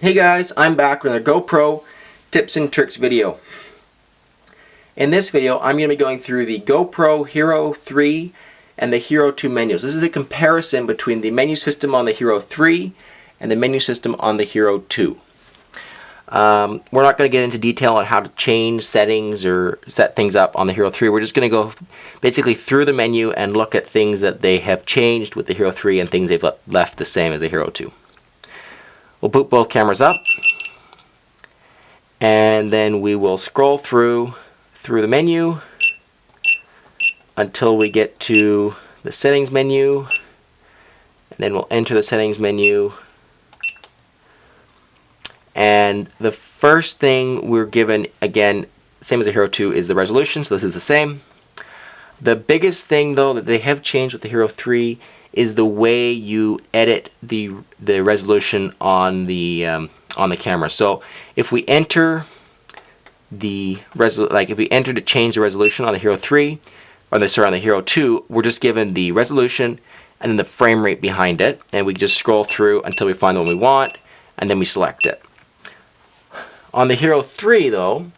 Hey guys, I'm back with a GoPro tips and tricks video. In this video, I'm going to be going through the GoPro Hero 3 and the Hero 2 menus. This is a comparison between the menu system on the Hero 3 and the menu system on the Hero 2. We're not going to get into detail on how to change settings or set things up on the Hero 3. We're just going to go basically through the menu and look at things that they have changed with the Hero 3 and things they've left the same as the Hero 2. We'll boot both cameras up, and then we will scroll through the menu until we get to the settings menu, and then we'll enter the settings menu. And the first thing we're given, again, same as the Hero 2, is the resolution, so this is the same. The biggest thing though that they have changed with the Hero 3 is the way you edit the resolution on the camera. So if we enter if we enter to change the resolution on the Hero 3 or on the Hero 2, we're just given the resolution and then the frame rate behind it, and we just scroll through until we find the one we want, and then we select it. On the Hero 3 though,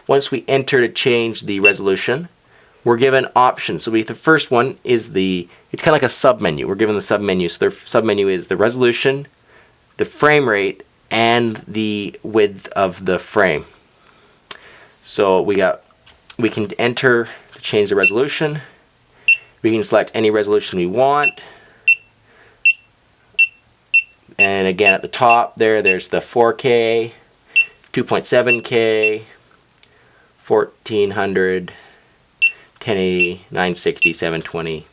once we enter to change the resolution, we're given options. So the first one is it's kind of like a sub-menu. We're given the sub-menu. So their sub-menu is the resolution, the frame rate, and the width of the frame. So we can enter to change the resolution. We can select any resolution we want. And again, at the top there's the 4K, 2.7K, 1400, 1080, 960, 720.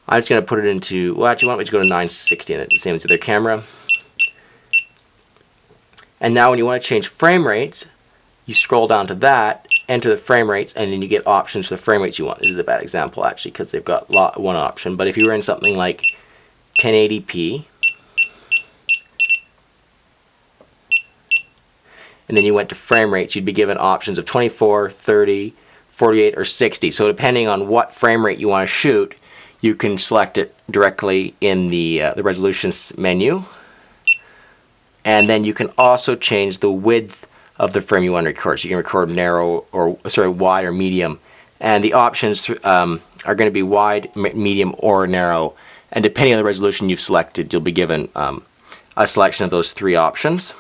I'm just going to put it into, well, actually, why don't we just go to 960 and it's the same as the other camera. And now when you want to change frame rates, you scroll down to that, enter the frame rates, and then you get options for the frame rates you want. This is a bad example actually because they've got one option, but if you were in something like 1080p, and then you went to frame rates, you'd be given options of 24, 30, 48, or 60. So depending on what frame rate you want to shoot, you can select it directly in the resolutions menu. And then you can also change the width of the frame you want to record. So you can record narrow or wide or medium. And the options are going to be wide, medium, or narrow. And depending on the resolution you've selected, you'll be given a selection of those three options.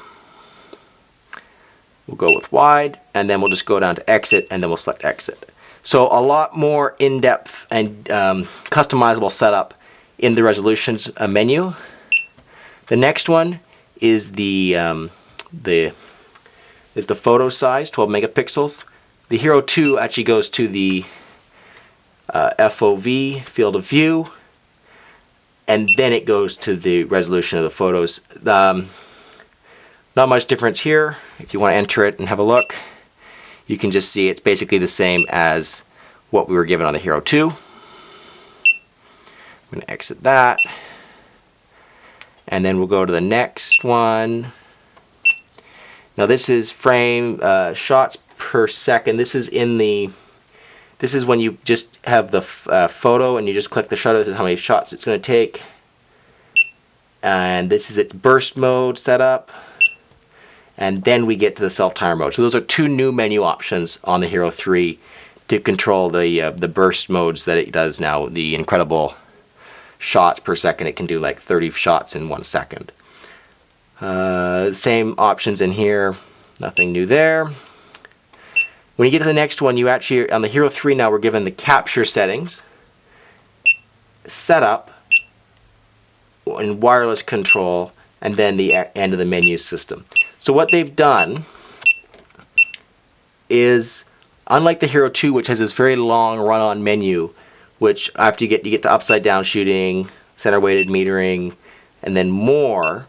We'll go with wide, and then we'll just go down to exit, and then we'll select exit. So a lot more in-depth and customizable setup in the resolutions menu. The next one is the photo size, 12 megapixels. The Hero 2 actually goes to the FOV, field of view, and then it goes to the resolution of the photos. Not much difference here. If you want to enter it and have a look, you can just see it's basically the same as what we were given on the Hero 2. I'm going to exit that. And then we'll go to the next one. Now this is frame shots per second. This is when you just have the photo and you just click the shutter. This is how many shots it's going to take. And this is its burst mode setup. And then we get to the self-timer mode. So those are two new menu options on the Hero 3 to control the burst modes that it does now. The incredible shots per second. It can do like 30 shots in 1 second. Same options in here. Nothing new there. When you get to the next one, you actually, on the Hero 3 now, we're given the capture settings, setup, and wireless control, and then the end of the menu system. So what they've done is, unlike the Hero 2, which has this very long run-on menu, which after you get to upside down shooting, center weighted metering, and then more,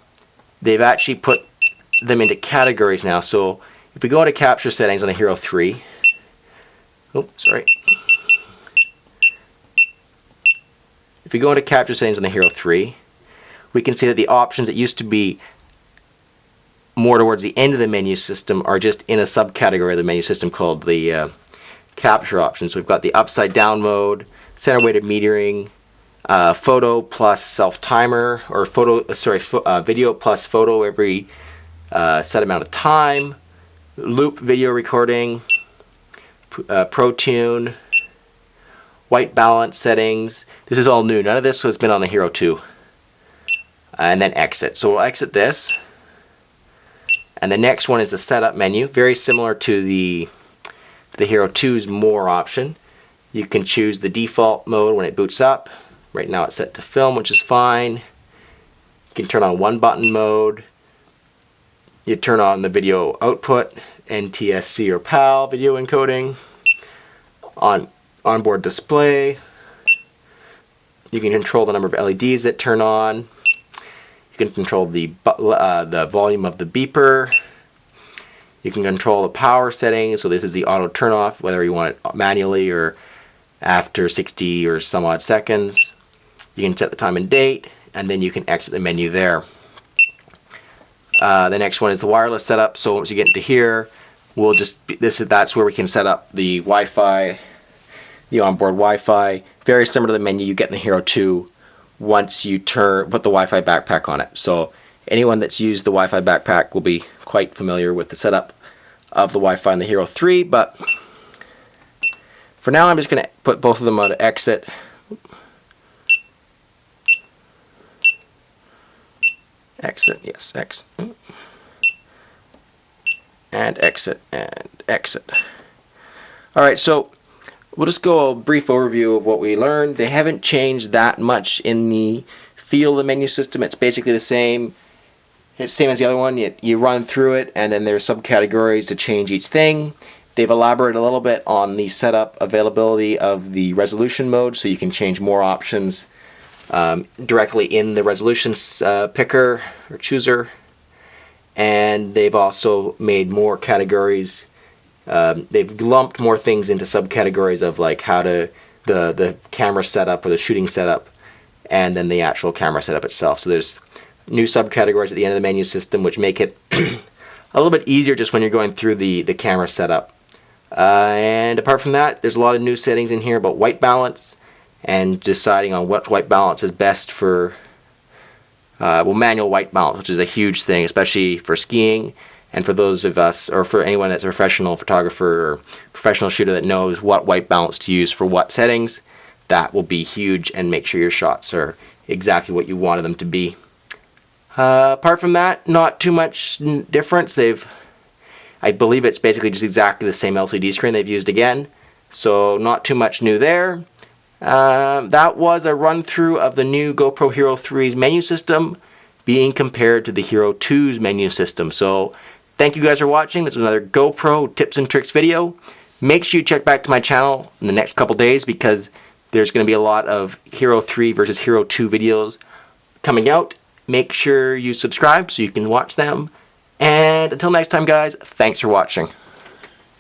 they've actually put them into categories now. So if we go into capture settings on the Hero 3, if we go into capture settings on the Hero 3, we can see that the options that used to be more towards the end of the menu system are just in a subcategory of the menu system called the capture options. So we've got the upside down mode, center weighted metering, photo plus self timer, or video plus photo every set amount of time, loop video recording, Pro Tune, white balance settings. This is all new. None of this has been on the HERO2. And then exit. So we'll exit this. And the next one is the setup menu. Very similar to the HERO2's more option. You can choose the default mode when it boots up. Right now it's set to film, which is fine. You can turn on one button mode. You turn on the video output, NTSC or PAL video encoding. Onboard display. You can control the number of LEDs that turn on. You can control the volume of the beeper. You can control the power settings. So this is the auto turn off, whether you want it manually or after 60 or some odd seconds. You can set the time and date, and then you can exit the menu there. The next one is the wireless setup. So once you get into here, that's where we can set up the Wi-Fi, the onboard Wi-Fi. Very similar to the menu you get in the HERO2 once you put the Wi-Fi backpack on it. So anyone that's used the Wi-Fi backpack will be quite familiar with the setup of the Wi-Fi in the HERO3, but for now I'm just going to put both of them on exit. Exit, yes, exit. And exit, and exit. Alright, so we'll just go a brief overview of what we learned. They haven't changed that much in the feel of the menu system. It's basically the same. It's the same as the other one. You run through it, and then there's subcategories to change each thing. They've elaborated a little bit on the setup availability of the resolution mode, so you can change more options directly in the resolution picker or chooser. And they've also made more categories. They've lumped more things into subcategories of like how to the camera setup or the shooting setup, and then the actual camera setup itself. So there's new subcategories at the end of the menu system, which make it a little bit easier just when you're going through the camera setup. And apart from that, there's a lot of new settings in here about white balance and deciding on what white balance is best for manual white balance, which is a huge thing, especially for skiing. And for those of us, or for anyone that's a professional photographer or professional shooter that knows what white balance to use for what settings, that will be huge and make sure your shots are exactly what you wanted them to be. Apart from that, not too much difference. I believe it's basically just exactly the same LCD screen they've used again, so not too much new there. That was a run through of the new GoPro Hero 3's menu system being compared to the HERO2's menu system. So thank you guys for watching. This was another GoPro tips and tricks video. Make sure you check back to my channel in the next couple days because there's going to be a lot of HERO3 versus HERO2 videos coming out. Make sure you subscribe so you can watch them. And until next time guys, thanks for watching.